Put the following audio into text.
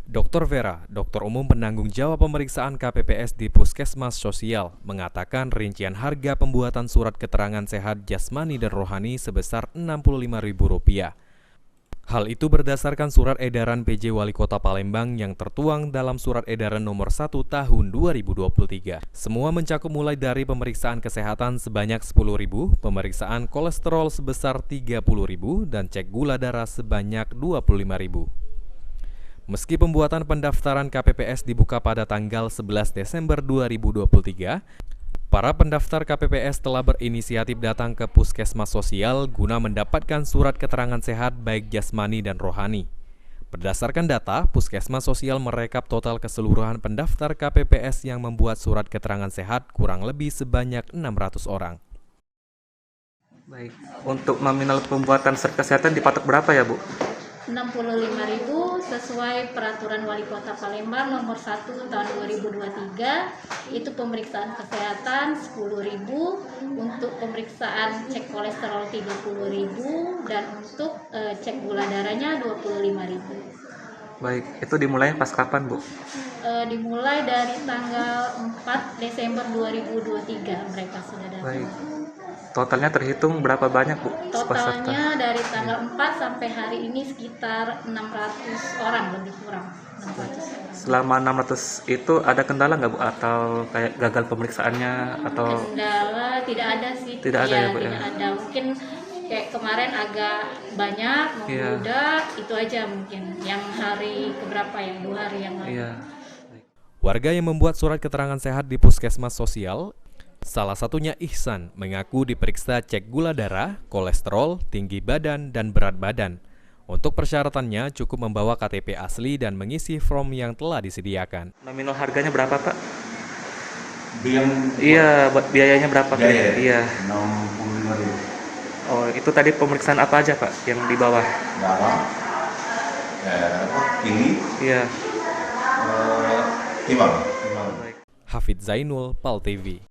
Dr. Vera, dokter umum penanggung jawab pemeriksaan KPPS di Puskesmas Sosial, mengatakan rincian harga pembuatan surat keterangan sehat jasmani dan rohani sebesar Rp65.000. Hal itu berdasarkan surat edaran PJ Wali Kota Palembang yang tertuang dalam surat edaran nomor 1 tahun 2023. Semua mencakup mulai dari pemeriksaan kesehatan sebanyak 10.000, pemeriksaan kolesterol sebesar 30.000, dan cek gula darah sebanyak 25.000. Meski pembuatan pendaftaran KPPS dibuka pada tanggal 11 Desember 2023, para pendaftar KPPS telah berinisiatif datang ke Puskesmas Sosial guna mendapatkan surat keterangan sehat baik jasmani dan rohani. Berdasarkan data, Puskesmas Sosial merekap total keseluruhan pendaftar KPPS yang membuat surat keterangan sehat kurang lebih sebanyak 600 orang. Baik, untuk nominal pembuatan surat kesehatan dipatok berapa ya, Bu? 65.000 sesuai peraturan Wali Kota Palembang nomor 1 tahun 2023. Itu pemeriksaan kesehatan 10.000, untuk pemeriksaan cek kolesterol 30.000, dan untuk cek gula darahnya 25.000. Baik, itu dimulai pas kapan, Bu? Dimulai dari tanggal 4 Desember 2023 mereka sudah datang. Baik. Totalnya terhitung berapa banyak, Bu? Totalnya dari tanggal 4 sampai hari ini sekitar 600 orang, lebih kurang 600 orang. Selama 600 itu ada kendala nggak, Bu? Atau kayak gagal pemeriksaannya atau Kendala tidak ada sih. Tidak ada ya, Bu, ya? Tidak ada. Mungkin kayak kemarin agak banyak membludak, itu aja mungkin. Yang hari keberapa ya? 2 hari yang lalu. Iya. Warga yang membuat surat keterangan sehat di Puskesmas Sosial, salah satunya Ihsan, mengaku diperiksa cek gula darah, kolesterol, tinggi badan, dan berat badan. Untuk persyaratannya cukup membawa KTP asli dan mengisi form yang telah disediakan. Nominal harganya berapa, Pak? Yang Iya, buat biayanya berapa? biaya Iya. 65.000. Oh, itu tadi pemeriksaan apa aja, Pak, yang di bawah? Darah, tinggi, Iya. timbang. Hafid Zainul, PAL TV.